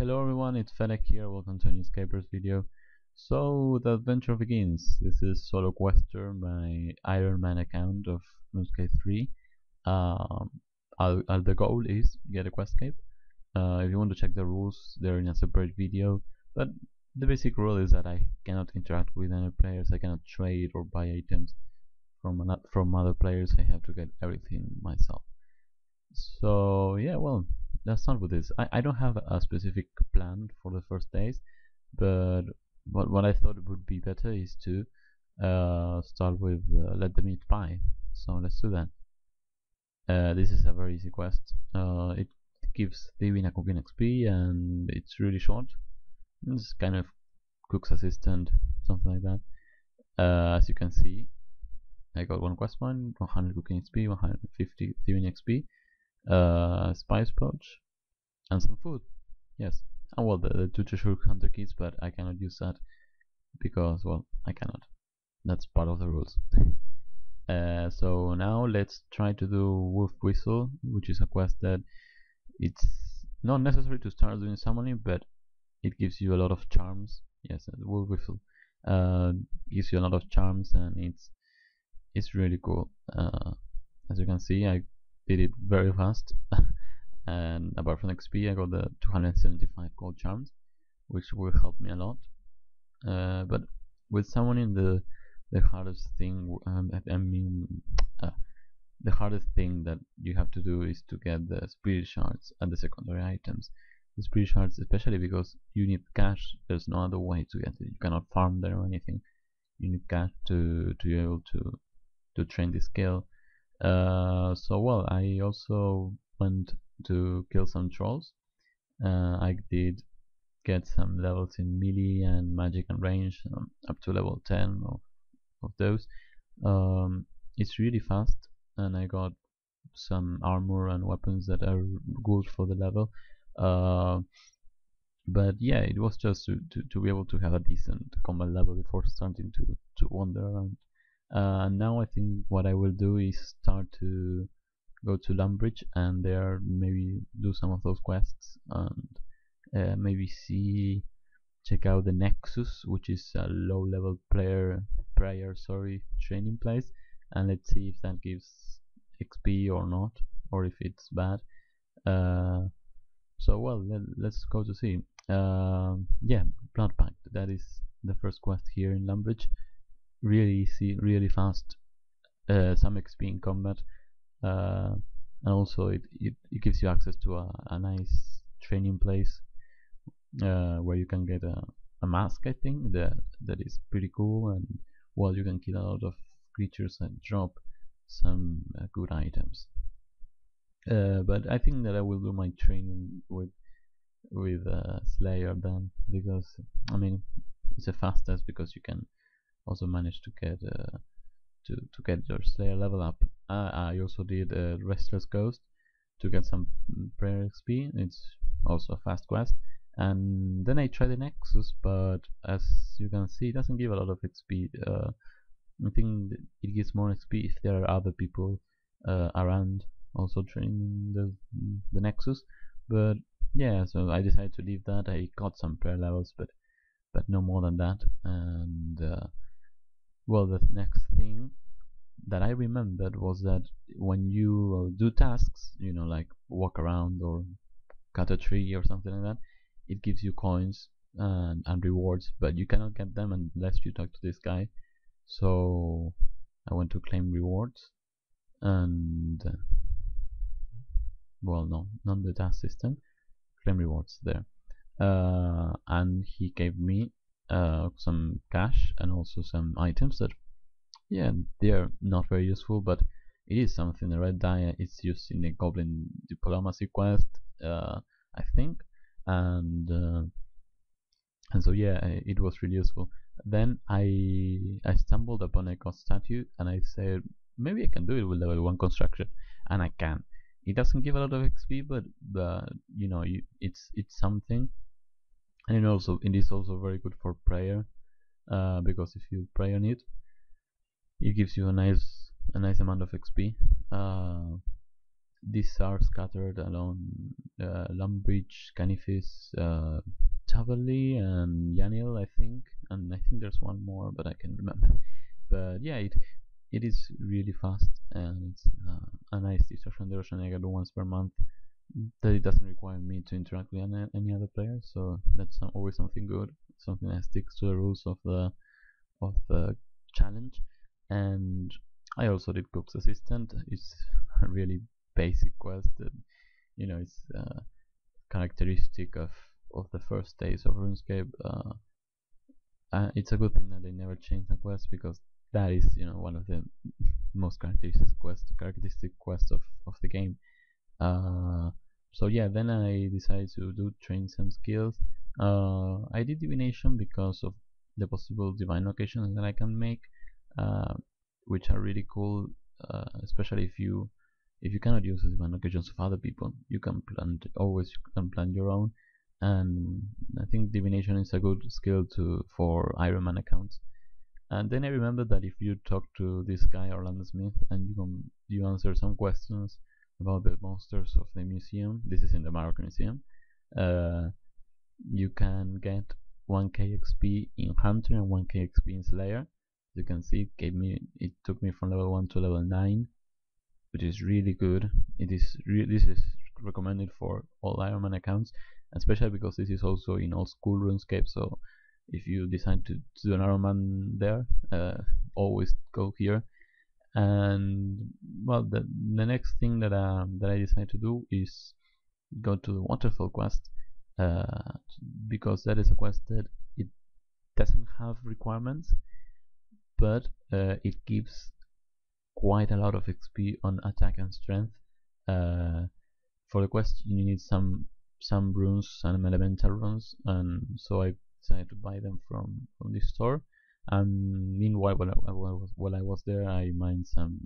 Hello everyone, it's Fennec here, welcome to a new Zcapers video. So, the adventure begins. This is Solo Quester, my Ironman account of RS3. The goal is get a quest cape. If you want to check the rules, they're in a separate video, but the basic rule is that I cannot interact with other players, I cannot trade or buy items from other players, I have to get everything myself. So yeah, well, let's start with this. I don't have a specific plan for the first days, but what I thought would be better is to start with let the meat fly. So let's do that. This is a very easy quest. It gives thieving a cooking XP and it's really short. It's kind of cook's assistant, something like that. As you can see, I got one quest point, 100 cooking XP, 150 thieving XP. Spice pouch and some food. Yes, and well, the two treasure hunter kits, but I cannot use that because, well, I cannot. That's part of the rules. So now let's try to do Wolf Whistle, which is a quest that it's not necessary to start doing summoning, but it gives you a lot of charms. Yes, the Wolf Whistle gives you a lot of charms, and it's really cool. As you can see, I did it very fast. And apart from XP, I got the 275 gold charms, which will help me a lot. But with summoning, the hardest thing, the hardest thing that you have to do is to get the spirit shards and the secondary items. The spirit shards, especially because you need cash. There's no other way to get it. You cannot farm there or anything. You need cash to be able to train this skill. So well, I also went to kill some trolls. I did get some levels in melee and magic and range, up to level 10 of those. It's really fast, and I got some armor and weapons that are good for the level. But yeah, it was just to be able to have a decent combat level before starting to wander around. Now I think what I will do is start to go to Lumbridge and there maybe do some of those quests and maybe check out the Nexus, which is a low level prayer training place, and let's see if that gives XP or not, or if it's bad. So well, let's go to see. Yeah, Blood Pact, that is the first quest here in Lumbridge. Really easy, really fast, some XP in combat, and also it gives you access to a nice training place where you can get a mask, I think, that is pretty cool, and well, you can kill a lot of creatures and drop some good items. But I think that I will do my training with Slayer then, because I mean it's the fastest, because you can also manage to get get your Slayer level up. I also did Restless Ghost to get some prayer XP. It's also a fast quest. And then I tried the Nexus, but as you can see, it doesn't give a lot of XP. I think it gives more XP if there are other people around also training the Nexus. But yeah, so I decided to leave that. I got some prayer levels, but no more than that. And well, the next thing that I remembered was that when you do tasks, you know, like walk around or cut a tree or something like that, it gives you coins and rewards, but you cannot get them unless you talk to this guy. So I went to claim rewards, and well, no, not the task system, claim rewards there, and he gave me some cash and also some items that, yeah, they are not very useful, but it is something. The red dye is used in the Goblin Diplomacy quest, I think, and so yeah, it was really useful. Then I stumbled upon a ghost statue, and I said maybe I can do it with level 1 construction, and I can. It doesn't give a lot of XP, but you know, it's something, and it is also very good for prayer, because if you pray on it, it gives you a nice amount of XP. these are scattered along Lumbridge, Canifis, Tavali, and Yanil, I think. And I think there's one more, but I can't remember. But yeah, it is really fast, and it's a nice distraction. I get once per month. That it doesn't require me to interact with any other player, so that's always something good, something that sticks to the rules of the challenge. And I also did Cook's Assistant. It's a really basic quest. It's characteristic of the first days of RuneScape. It's a good thing that they never changed the quest, because that is one of the most characteristic quests of the game. So yeah, then I decided to train some skills. I did divination because of the possible divine locations that I can make, which are really cool, especially if you cannot use the divine locations of other people. You can plan your own, and I think divination is a good skill for Ironman accounts. And then I remember that if you talk to this guy Orlando Smith and you answer some questions about the monsters of the museum, this is in the Moroccan Museum, you can get 1k XP in Hunter and 1k XP in Slayer. You can see it took me from level 1 to level 9, which is really good. This is recommended for all Ironman accounts, especially because this is also in old school RuneScape. So if you decide to do an Ironman there, always go here. And well, the next thing that I decided to do is go to the waterfall quest, because that is a quest that it doesn't have requirements, but it gives quite a lot of XP on attack and strength. For the quest, you need some runes, some elemental runes, and so I decided to buy them from this store. And meanwhile, while I was there, I mined some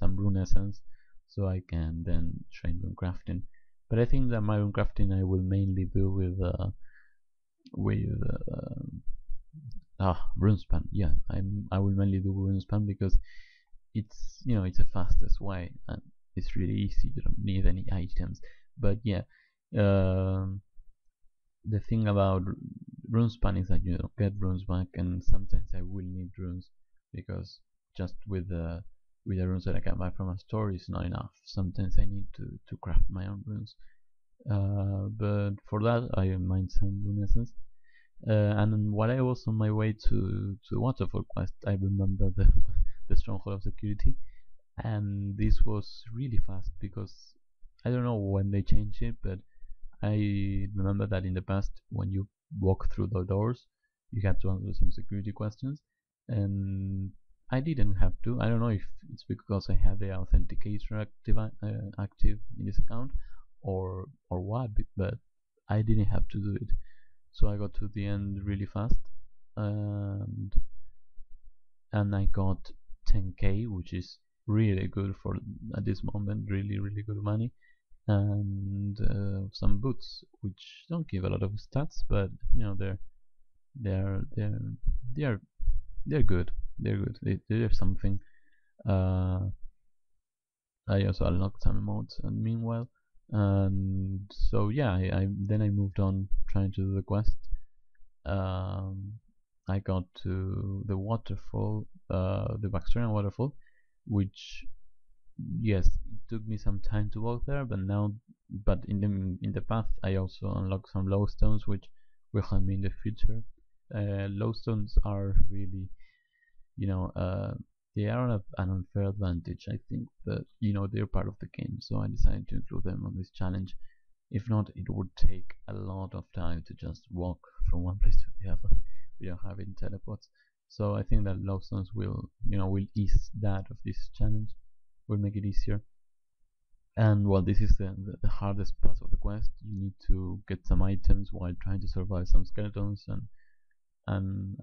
rune essence, so I can then train rune crafting. But I think that my rune crafting I will mainly do with RuneSpan. Yeah, I will mainly do RuneSpan because it's it's the fastest way and it's really easy. You don't need any items. But yeah, the thing about RuneSpan is that you don't get runes back, and sometimes I will need runes because just with the runes that I can buy from a store is not enough. Sometimes I need to craft my own runes. But for that I mined some rune essence. And while I was on my way to Waterfall Quest, I remember the Stronghold of Security, and this was really fast because I don't know when they changed it, but I remember that in the past when you walk through the doors, you had to answer some security questions, and I didn't have to. I don't know if it's because I had the authenticator active in this account or what, but I didn't have to do it. So I got to the end really fast, and I got 10k, which is really good for at this moment. Really good money, and some boots, which don't give a lot of stats, but they're they're they're they're good. They're good. They're something. I also unlocked some emotes, and meanwhile, and so yeah, then I moved on trying to do the quest. I got to the waterfall, the Baxterian waterfall, which yes, it took me some time to walk there, but in the path I also unlocked some lowstones, which will help me in the future. Lowstones are really, they are an unfair advantage, I think, but they're part of the game, so I decided to include them on this challenge. If not, it would take a lot of time to just walk from one place to the other without having teleports. So I think that lowstones will ease that of this challenge, will make it easier. And while this is the hardest part of the quest, you need to get some items while trying to survive some skeletons and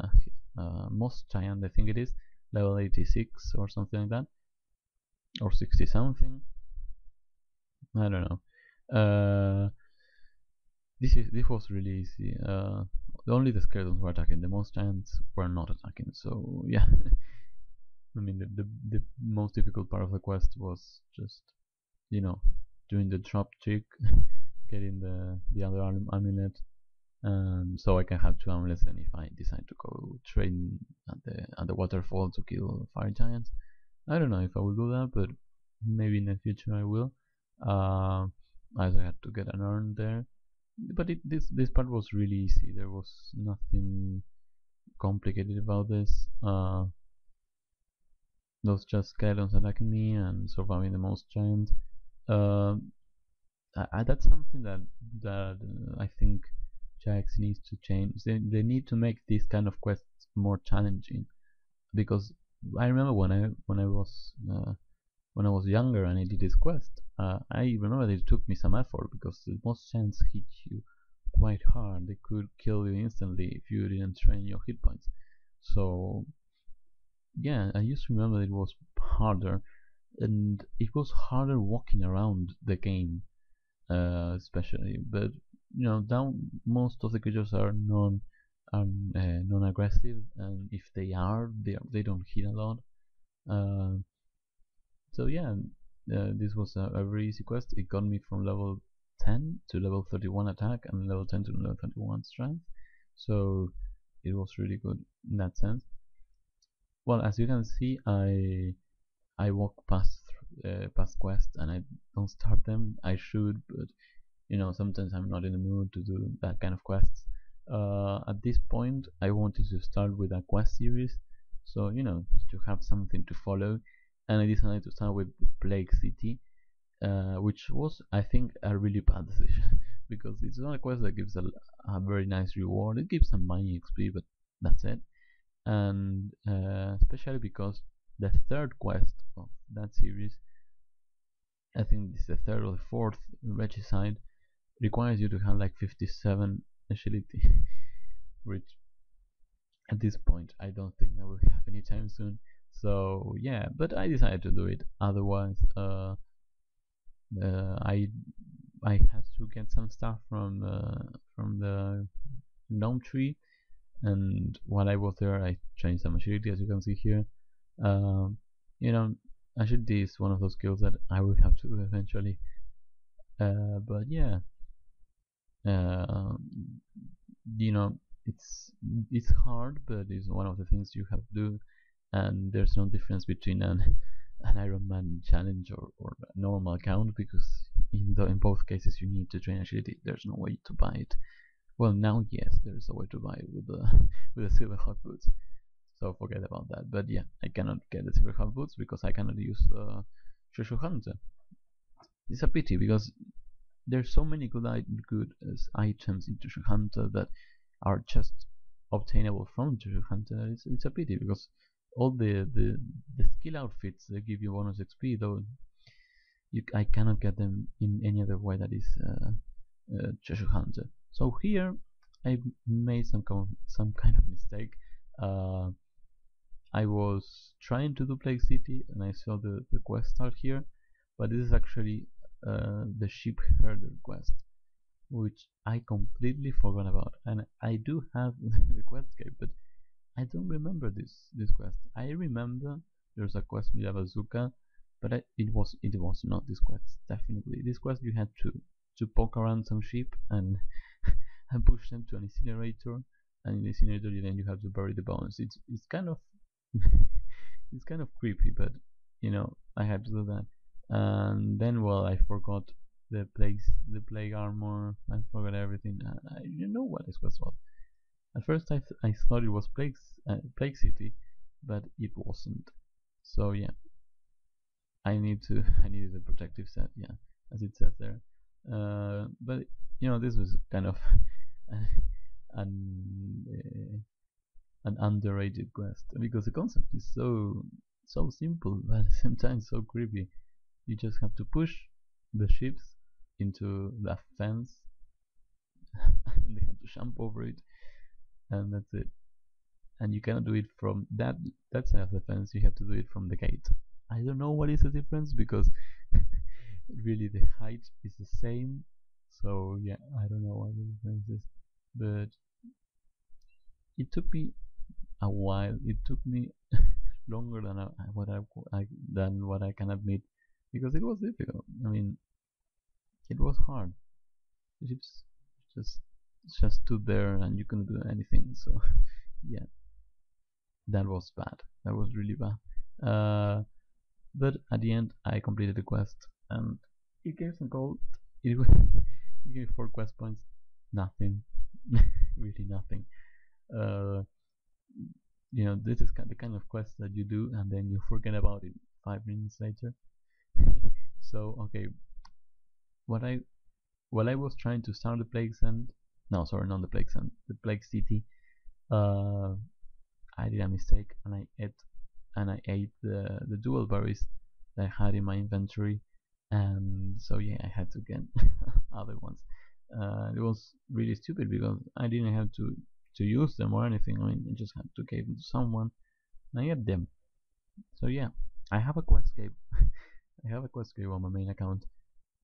most giant, I think it is level 86 or something like that, or 60 something. I don't know. This was really easy. Only the skeletons were attacking. The most giants were not attacking. So yeah, I mean the most difficult part of the quest was just doing the drop trick, getting the other amulet, so I can have 2 amulets. And if I decide to go train at the waterfall to kill fire giants, I don't know if I will do that, but maybe in the future I will. As I had to get an urn there, but this part was really easy. There was nothing complicated about this. Those just skeletons attacking me and surviving the most giants. Uh, that's something that I think Jax needs to change. They need to make these kind of quests more challenging, because I remember when I was younger and I did this quest, I remember that it took me some effort because most giants hit you quite hard. They could kill you instantly if you didn't train your hit points. So yeah, I used to remember it was harder, and it was harder walking around the game, especially. But now most of the creatures are non-aggressive, and if they don't hit a lot. Uh, so yeah, this was a very easy quest. It got me from level 10 to level 31 attack and level 10 to level 31 strength. So it was really good in that sense. Well, as you can see, I walk past quests and I don't start them. I should, but sometimes I'm not in the mood to do that kind of quests. At this point, I wanted to start with a quest series, so to have something to follow, and I decided to start with Plague City, which was, I think, a really bad decision because it's not a quest that gives a very nice reward. It gives some money XP, but that's it. And especially because the third quest of that series, I think this is the third or the fourth regicide, requires you to have like 57 agility, which at this point I don't think I will have anytime soon. So yeah, but I decided to do it. Otherwise, I had to get some stuff from the gnome tree, and while I was there, I changed some agility, as you can see here. Um, you know, agility is one of those skills that I will have to do eventually. But yeah, uh, it's hard, but it's one of the things you have to do, and there's no difference between an Ironman challenge or a normal account, because in both cases you need to train agility. There's no way to buy it. Well, now yes, there is a way to buy it with the with the silver hot boots. So forget about that. But yeah, I cannot get the silver hot boots because I cannot use treasure hunter. It's a pity because there's so many good items in Treasure Hunter that are just obtainable from Treasure Hunter. It's a pity because all the skill outfits, they give you bonus XP, though I cannot get them in any other way that is Treasure Hunter. So here I made some kind of mistake. I was trying to do Plague City and I saw the quest start here, but this is actually the sheep herder quest, which I completely forgot about. And I do have the questscape, but I don't remember this quest. I remember there's a quest with a bazooka, but it was not this quest. Definitely, this quest you had to poke around some sheep and and push them to an incinerator, and in the incinerator then you have to bury the bones. It's kind of it's kind of creepy, but I had to do that. And then, well, I forgot the plague armor. I forgot everything. I didn't know what this quest was. At first, I thought it was Plague City, but it wasn't. So yeah, I needed a protective set. Yeah, as it says there. But this was kind of an an underrated quest because the concept is so simple, but at the same time so creepy. You just have to push the ships into the fence and they have to jump over it, and that's it. And you cannot do it from that side of the fence. You have to do it from the gate. I don't know what is the difference because really the height is the same. So yeah, I don't know what the difference is, but it took me a while. It took me longer than what I can admit, because it was difficult. I mean, it was hard. The ships just just stood there and you couldn't do anything. So yeah, that was bad. That was really bad. But at the end, I completed the quest, and it gave some gold. It, it gave 4 quest points. Nothing, really nothing. Uh, this is the kind of quest that you do, and then you forget about it 5 minutes later. So okay, what I while I was trying to start the Plague's End, no, sorry, not the Plague's End, the Plague City, uh, I did a mistake and I ate the dual berries that I had in my inventory, and so yeah, I had to get other ones. It was really stupid because I didn't have to use them or anything. I mean, I just had to give them to someone, and I ate them. So yeah, I have a Questscape. I have a Questscape on my main account,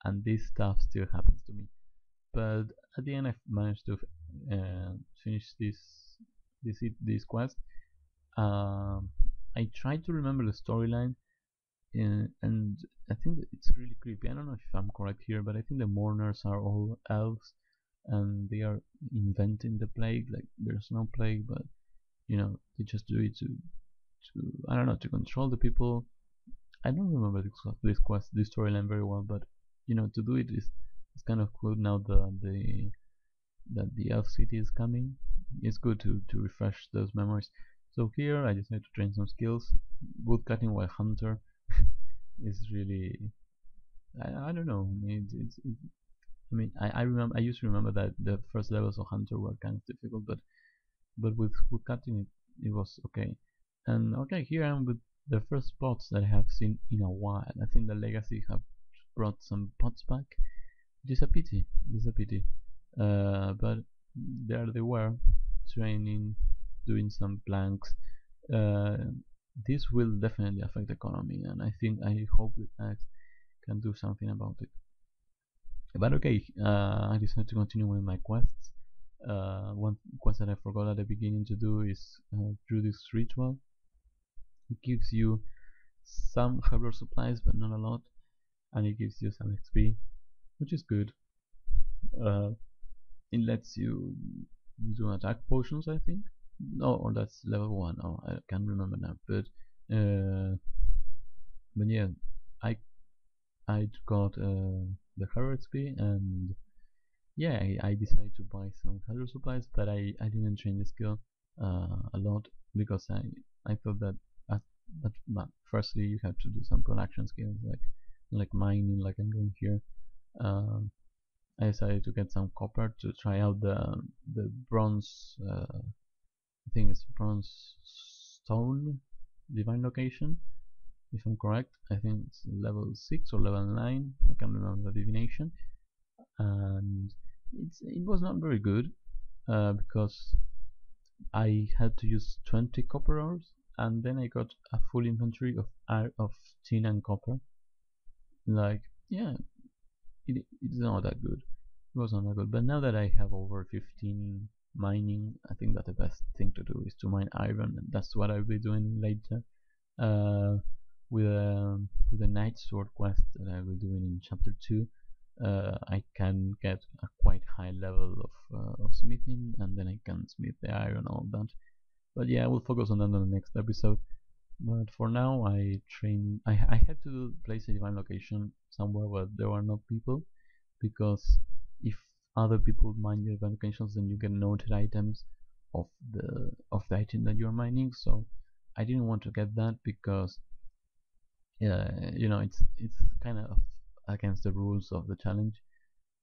and this stuff still happens to me. But at the end, I managed to finish this quest. I tried to remember the storyline, and I think that it's really creepy. I don't know if I'm correct here, but I think the mourners are all elves, and they are inventing the plague. Like there's no plague, but they just do it to I don't know, to control the people. I don't remember this storyline very well, but to do it is it's kind of cool now that the elf city is coming. It's good to refresh those memories. So here I decided to train some skills. Woodcutting while hunter is really I don't know. I mean I remember I used to remember that the first levels of hunter were kind of difficult, but with woodcutting it was okay. And okay, here I am with the first pots that I have seen in a while. I think the legacy have brought some pots back, which is a pity. This is a pity. But there they were, training, doing some planks. Uh, this will definitely affect the economy, and I hope that can do something about it. But okay, I decided to continue with my quests. One quest that I forgot at the beginning to do is through this ritual. It gives you some hardware supplies, but not a lot, and it gives you some XP, which is good. Uh, it lets you do attack potions, I think. No, or that's level 1. Oh, I can't remember now. But yeah, I I got the hero XP, and yeah, I decided to buy some hero supplies, but I didn't train the skill a lot because I thought that firstly you have to do some production skills like mining, like I'm doing here. I decided to get some copper to try out the bronze. I think it's bronze stone divine location. If I'm correct, I think it's level 6 or level 9. I can't remember the divination, and it was not very good because I had to use 20 copper ores, and then I got a full inventory of tin and copper. Like, yeah, it's not that good. It was not that good. But now that I have over 15 mining, I think that the best thing to do is to mine iron, and that's what I'll be doing later. Uh, with a Night Sword quest that I will be doing in chapter 2, I can get a quite high level of smithing, and then I can smith the iron, all that. But yeah, I will focus on that in the next episode. But for now, I had to place a divine location somewhere where there are no people, because if other people mine your divine locations, then you get noted items of the item that you're mining. So I didn't want to get that because it's kind of against the rules of the challenge.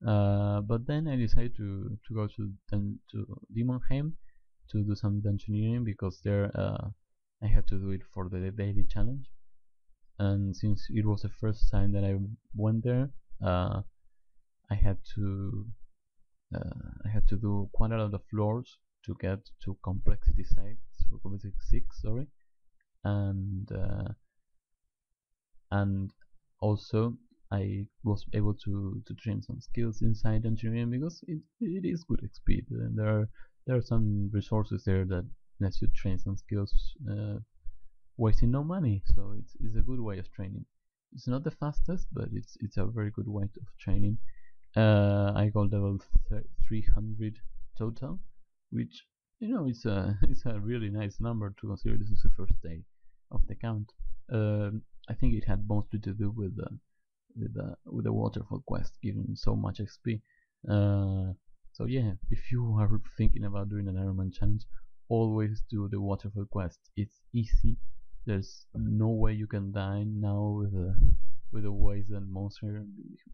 But then I decided to go to Demonheim to do some dungeoneering, because there I had to do it for the daily challenge. And since it was the first time that I went there, I had to do quite a lot of floors to get to complexity 6, sorry, and and also I was able to train some skills inside engineering, because it is good XP, and there are some resources there that lets you train some skills wasting no money. So it's a good way of training. It's not the fastest, but it's a very good way of training. I got level 300 total, which it's a it's a really nice number to consider this is the first day of the account. I think it had mostly to do with the waterfall quest giving so much XP. So yeah, if you are thinking about doing an Ironman challenge, always do the waterfall quest. It's easy. There's no way you can die now with the ways that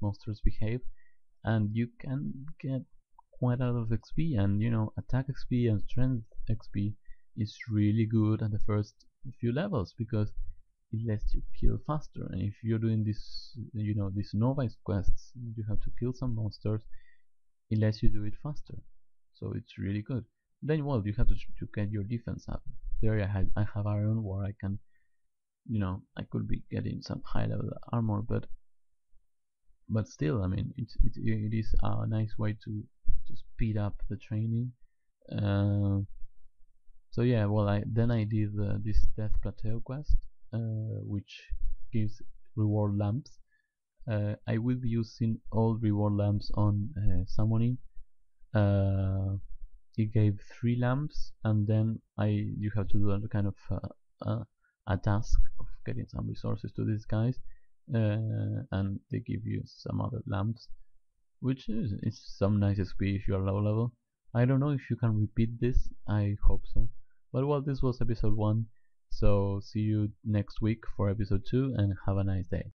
monsters behave, and you can get quite a lot of XP. And attack XP and strength XP is really good at the first few levels because it lets you kill faster. And if you're doing this, these novice quests, you have to kill some monsters. It lets you do it faster, so it's really good. Then, well, you have to get your defense up. There, I have iron where I can, I could be getting some high level armor, but still, I mean, it is a nice way to speed up the training. So yeah, well, I did this Death Plateau quest, which gives reward lamps. I will be using all reward lamps on summoning. It gave 3 lamps, and then you have to do a kind of a task of getting some resources to these guys, and they give you some other lamps, which is some nice XP if you are low level. I don't know if you can repeat this. I hope so. But well, this was episode 1, so see you next week for episode 2, and have a nice day.